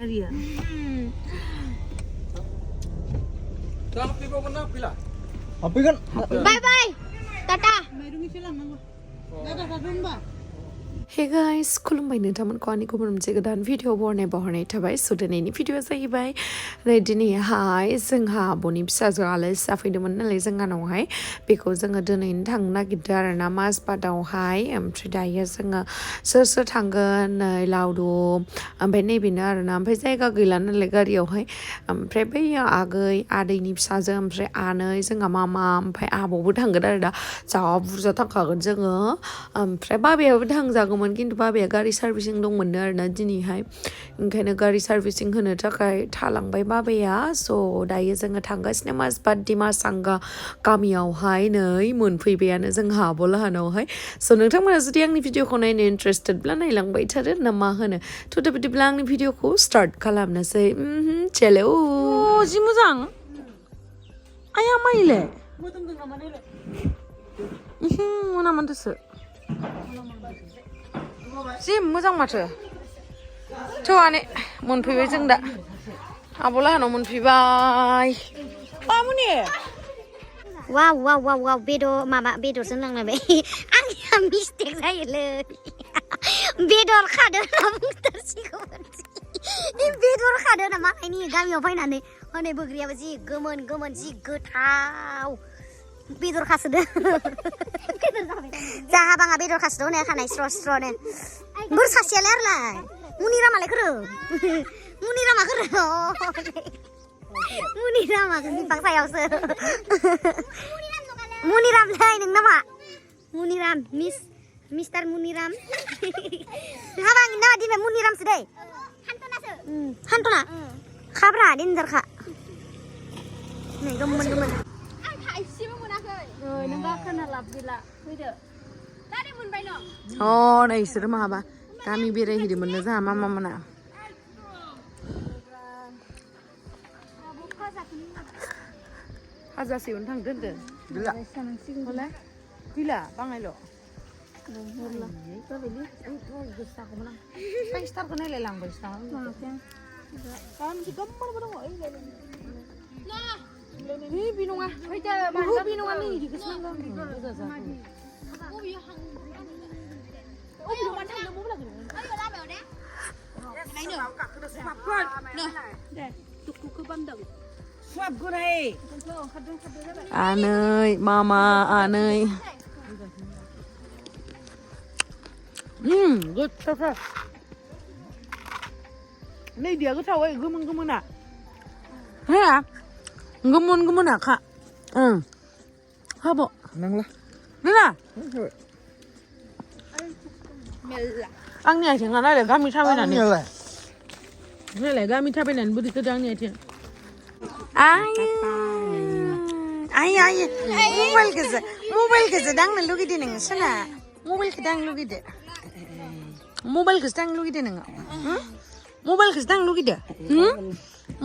Ria. Bye bye. Tata. Hey guys, खुलुमबाय नोंथांमोनखौ आंनि गुबुन मोनसे गोदान भिडिअ बरनाय थाबाय स' दिनैनि भिडिअआ जाहैबाय दिनैहाय जोंहा आब'नि फिसाजो आलासि जाफैदोंमोन नालाय जोंहानावहाय बेखौ जोङो दिनैनो थांनो नागिरदों आरोना माजबादावहाय ओमफ्राय दायो जोङो सोर सोर थांगोन नै लावदुम ओमफ्राय नैबेनो आरोना ओमफ्राय जायगा गैला नालाय गारियावहाय ओमफ्राय बै आगै आदैनि फिसाजो ओमफ्राय आनै जोंहा मामा ओमफ्राय आब'बो थांगोन आरो दा जा बुरजा थांखागोन जोङो ओमफ्राय बाबायाबो थांजागौमोन खिन्थु बाबाया गारि सार्भिसिं दंमोननो आरोना दिनैहाय ओंखायनो गारि सार्भिसिं होनो थाखाय थालांबाय बाबाया स' दायो जोङो थांगासिनो माजबाद दिमासांगा गामियावहाय नै मोनफैबायानो जोंहा आब' लाहानावहाय स' नोंथांमोना जुदि आंनि भिडिअखौ नायनो इन्टारेस्टेडब्ला नायलांबाय थादो ना मा होनो थ' दा बिदिब्ला आंनि भिडिअखौ स्टार्ट खालामनोसै चेलो जि मोजां आया माइले मोना मानोसो जि मोजां माथो थौआने मोनफैबाय जों दा आब' लाहानाव मोनफैबाय मामुनि वाव बेदरजों लांलायबाय आंनिया मिस्टेक जायोलै बेदर खादो ना बुंथारसिगौ बेदर खादो ना माखायनि गामियाव फैनानै हनै बोग्रियाबो जि गोमोन जि गोथाव बेदर खासोदो जाहा बाङा बेदर खासोदो हनै खानाय स्र'नो बोर सासेयालाय आरोलाय मुनिरामालाय खोरो मुनिरामा खोरो मुनिरामाखौ बिफां सायावसो मुनिरामलै नों नामा मुनिराम मिस्टार मुनिराम हाबा आंनि नामा दिनै मुनिरामसो दै हान्थना खाब्रा देन्जारखा नै गोमोन एसेबो मोनाखै नों गाखोना लाब गैला फैदो दादे मोनबाय न' नै इसोरो माबा गामि बेरायहैदोंमोननो जोंहा मामा मोना हाजासेयावनो थांदो होनदों गैला बाङायल' स्टारखौ नायलाय लांबाय बे नङा फैदो बे नङा नै इदिखौसो आनै मामा आनै गोथावथार नै दिया गोथाव गोमोना हा गोमोना खा हाबो नांला नङा आंनि आथिङा नायलाय गामि थाबायनानै नायलाय गामि थाबायनानै बोरै गोदो आंनि आथिं आयो मबाइलखौसो दांनो लुगैदो नोङो सोना मबाइलखौ दांनो लुगैदो नोङो मबाइलखौसो दांनो लुगैदो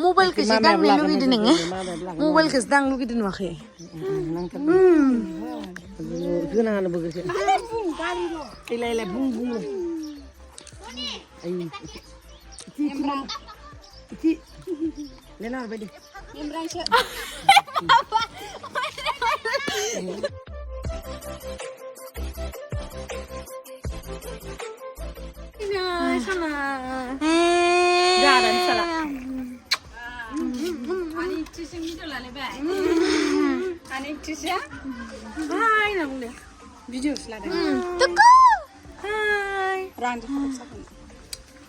मबाइलखौसो दांनो लुगैदो नोङो मबाइलखौसो दांनो लुगैदो नुवाखै गोनाङानो बोगोरखै बुं लेना हरबाय दे sana jalan salah ani cising video lah lebay ani cisya hai nang deh video selada tuku hai ranjut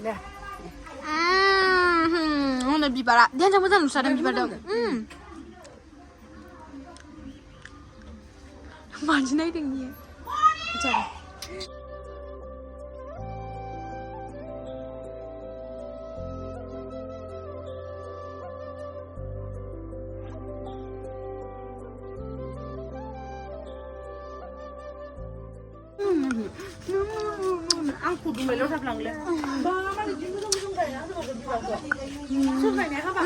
dah onar bibara dia jangan jangan usah bibara Imagine I think dia coba aku dulu lo tak lang le.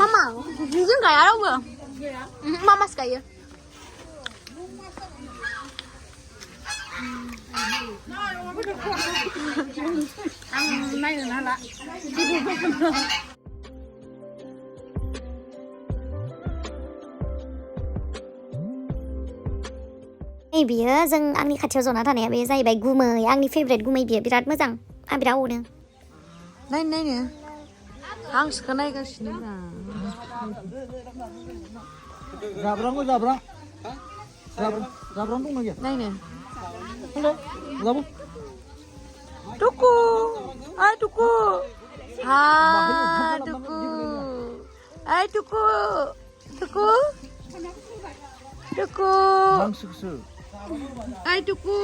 mama jujur kayak apa gua mama sekaya ang nay na la नै बियो जों आंनि खाथियाव जना थानाया बे जाहैबाय गुमै आंनि फेभरेट गुमै बियो बिराद मोजां आं बिराद अनो नायनो हांसोखौ नायगासिनो जाब्रांबो जाब्रां दंना गैया नायनो जाबो Tuku hai Tuku ha Tuku hai Tuku हांसोसो hai Tuku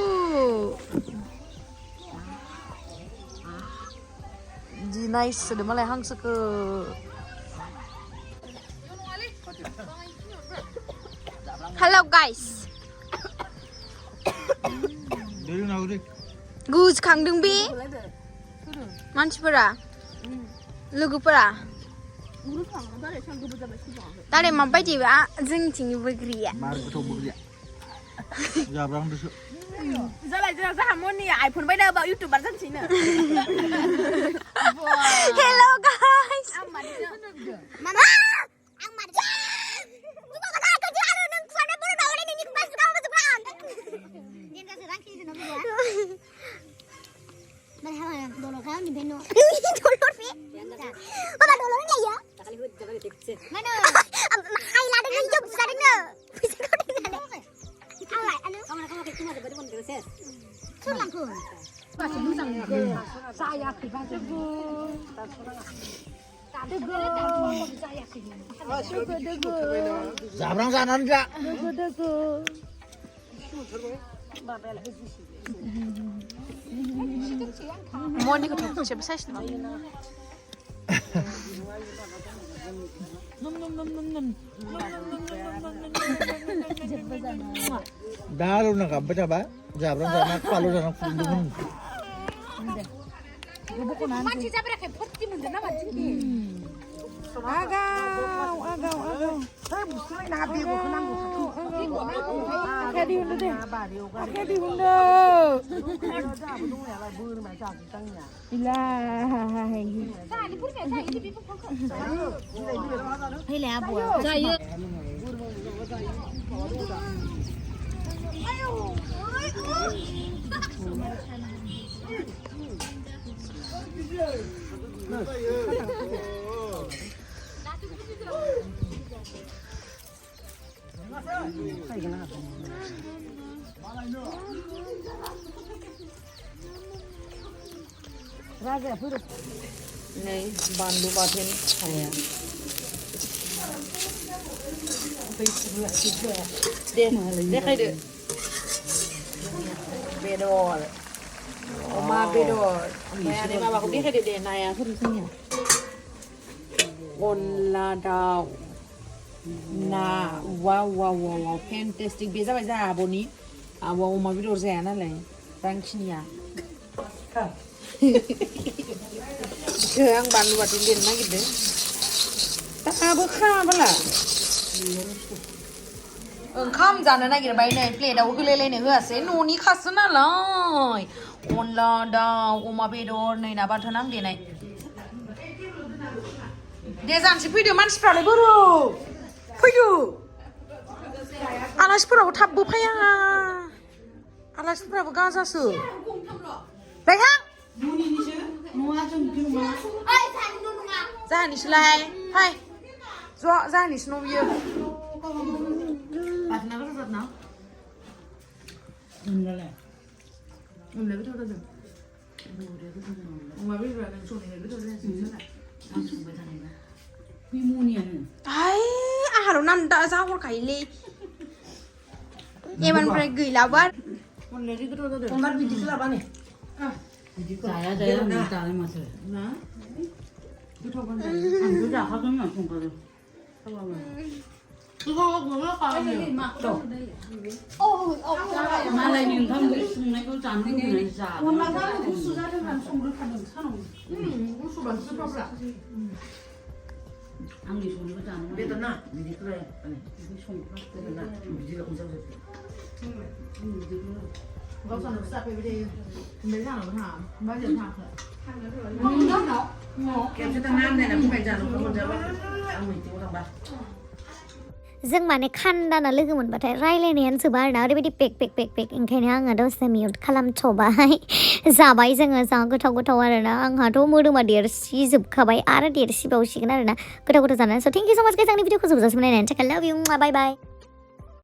Ji nice sudah malah hangsoko Hello guys देरि नागौ दे गोसोखांदों बे मानसिफोरा लोगोफोरा दारे माबायदि जोंनिथिंनि बैग्रिया मार गोथाव बैग्रिया जाब्रांदोसो जालाय जोंहा मनि आइफोन बायना बा इउटिउबार जानोसैनो हेलौ गाइस आं मानिजों मामा आं मानिजों बुबागा दा गजो आरो नों खुआना बोरो दावले नोंनि बास गाव बास गाव देंगासो रांखि जों नबो मान हावा दलर खाव नि बेनो दलर फे बाबा दलर नि या दाखालि हो जाबाय टेकसे मानो हाय लादों नों जब जादोंनो फैसा गावदों नालाय आलाय आनो गावना गाव केक मादो बदि बनदो सेस सोलांखो बासो मोजां जायाखै बाजो जाब्रां जानानै जा Moni ko siya size na दारू ना का बचा बा जाब्रां जाना पालो जाना फुंदुं मानसि जाबराखै फटि मोनदों ना मानसि Agaw Hey bustuy na bigo ko nang Akadi hundo de Akadi hundo Ila Hele abu Jaya Này bandu batin saya Deh kayak deh Bedor Oma bedor Kayak ada mama aku dia kayak deh naya aku disini Ola daw Nah wow fantastic biasa baca aboni Awa oma bedor saya nalai Rangkiniya Yang bandu batin dia lagi deh Tak apa lah ओंखाम जानो नागिरबाय नै प्लेटआव होलायलायनो होआसै न'नि खासो नालाय अनला दाउ अमा बेदर नै ना बाथोन आं देनाय दे जानोसै फैदो मानसिफ्रालाय बोरो फैदो आलासिफोराबो थाबबो फैया आलासिफोराबो गाजासो रायहां जाहानिसोलाय फाय ज' जाहानिसो न' बियो Batin apa tuh now? Unleh betul betul. Unleh betul betul. Soalnya betul betul sih sana. Langsung betul nih. Bimunian. Ay, ahalo nanda sahur kaili. Eman pergi lawan. Unleh betul betul. Ongkar biji lawan nih. Saya minta nih mas. Nah. Betul betul. Ambil dah kalau nggak ongkar. 이거 뭐야 가네. 말라님 담고 있으면 이거 안 되는 자. 원나가 국수 자르면 손을 하는 사람. 국수만 쓰러라. 안기 손으로 자는 거. बेदना बिदि 그래 아니 이거 손으로 बेदना बिदि가 मोजां जायो गावसानो फिसा बेबायदि ओमफ्राय जानांगौ था budget थाखो खेबसे थांना आन्दायना फैबाय जानो खबर जाबा आं मिथिङाव थांबा जों माने खान्दाना लोगो मोनबाथाय रायलायनायानो जोबा आरोना ओरैबायदि पेक ओंखायनो आङो दसे मिउट खालामथ'बाय जाबाय जोङो जा गोथाव आरोना आंहाथ' मोदोमा देरसिजोबखाबाय आरो देरसिबावसिगोन आरोना गोथाव जानानै स' थेंक इउ स' माच गाइस आंनि भिडिअखौ जोबजासिम नायनायनि थाखाय लाभ इउ बाय बाय